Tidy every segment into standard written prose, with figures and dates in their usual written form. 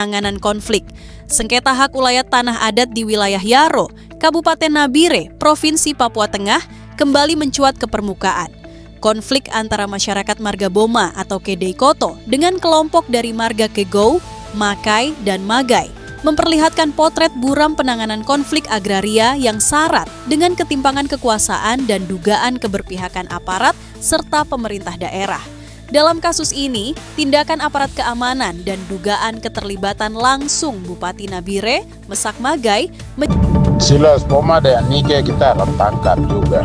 penanganan konflik. Sengketa hak ulayat tanah adat di wilayah Yaro, Kabupaten Nabire, Provinsi Papua Tengah, kembali mencuat ke permukaan. Konflik antara masyarakat Marga Boma atau Kedei Koto dengan kelompok dari Marga Kegou, Makai, dan Magai memperlihatkan potret buram penanganan konflik agraria yang syarat dengan ketimpangan kekuasaan dan dugaan keberpihakan aparat serta pemerintah daerah. Dalam kasus ini, tindakan aparat keamanan dan dugaan keterlibatan langsung Bupati Nabire, Mesak Magai, Silas Boma dan Nike kita akan tangkap juga.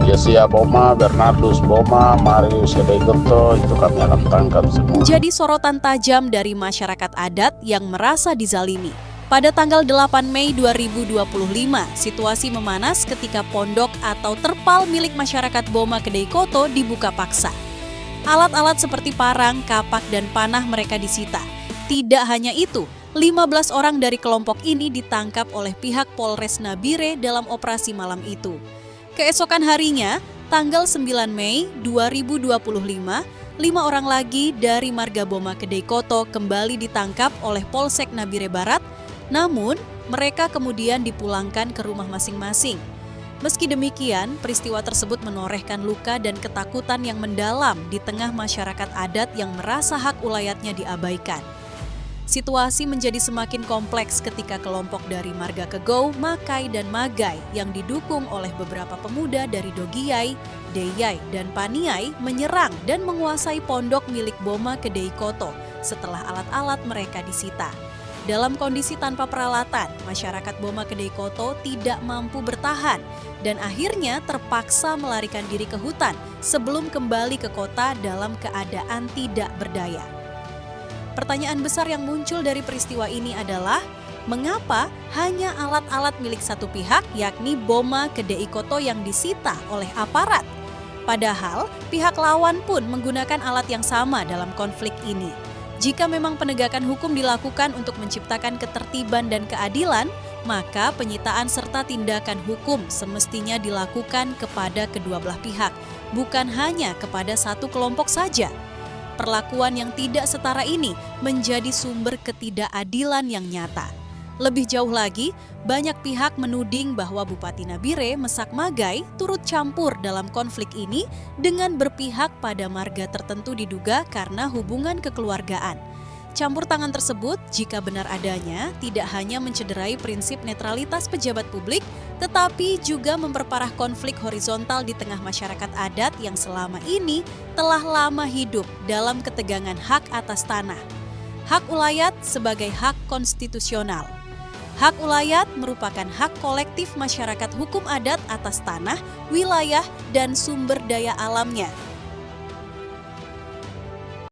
Yesia Boma, Bernardus Boma, Marius Kedegoto itu kami akan tangkap semua. Jadi sorotan tajam dari masyarakat adat yang merasa dizalimi. Pada tanggal 8 Mei 2025, situasi memanas ketika pondok atau terpal milik masyarakat Boma Kedei Koto dibuka paksa. Alat-alat seperti parang, kapak, dan panah mereka disita. Tidak hanya itu, 15 orang dari kelompok ini ditangkap oleh pihak Polres Nabire dalam operasi malam itu. Keesokan harinya, tanggal 9 Mei 2025, 5 orang lagi dari Marga Boma Kedei Koto kembali ditangkap oleh Polsek Nabire Barat, namun mereka kemudian dipulangkan ke rumah masing-masing. Meski demikian, peristiwa tersebut menorehkan luka dan ketakutan yang mendalam di tengah masyarakat adat yang merasa hak ulayatnya diabaikan. Situasi menjadi semakin kompleks ketika kelompok dari Marga Kegou, Makai, dan Magai yang didukung oleh beberapa pemuda dari Dogiyai, Deyai, dan Paniai menyerang dan menguasai pondok milik Boma Kedei Koto setelah alat-alat mereka disita. Dalam kondisi tanpa peralatan, masyarakat Boma Kedei Koto tidak mampu bertahan dan akhirnya terpaksa melarikan diri ke hutan sebelum kembali ke kota dalam keadaan tidak berdaya. Pertanyaan besar yang muncul dari peristiwa ini adalah, mengapa hanya alat-alat milik satu pihak, yakni Boma Kedei Koto yang disita oleh aparat? Padahal pihak lawan pun menggunakan alat yang sama dalam konflik ini. Jika memang penegakan hukum dilakukan untuk menciptakan ketertiban dan keadilan, maka penyitaan serta tindakan hukum semestinya dilakukan kepada kedua belah pihak, bukan hanya kepada satu kelompok saja. Perlakuan yang tidak setara ini menjadi sumber ketidakadilan yang nyata. Lebih jauh lagi, banyak pihak menuding bahwa Bupati Nabire, Mesak Magai, turut campur dalam konflik ini dengan berpihak pada marga tertentu diduga karena hubungan kekeluargaan. Campur tangan tersebut, jika benar adanya, tidak hanya mencederai prinsip netralitas pejabat publik, tetapi juga memperparah konflik horizontal di tengah masyarakat adat yang selama ini telah lama hidup dalam ketegangan hak atas tanah. Hak ulayat sebagai hak konstitusional. Hak ulayat merupakan hak kolektif masyarakat hukum adat atas tanah, wilayah, dan sumber daya alamnya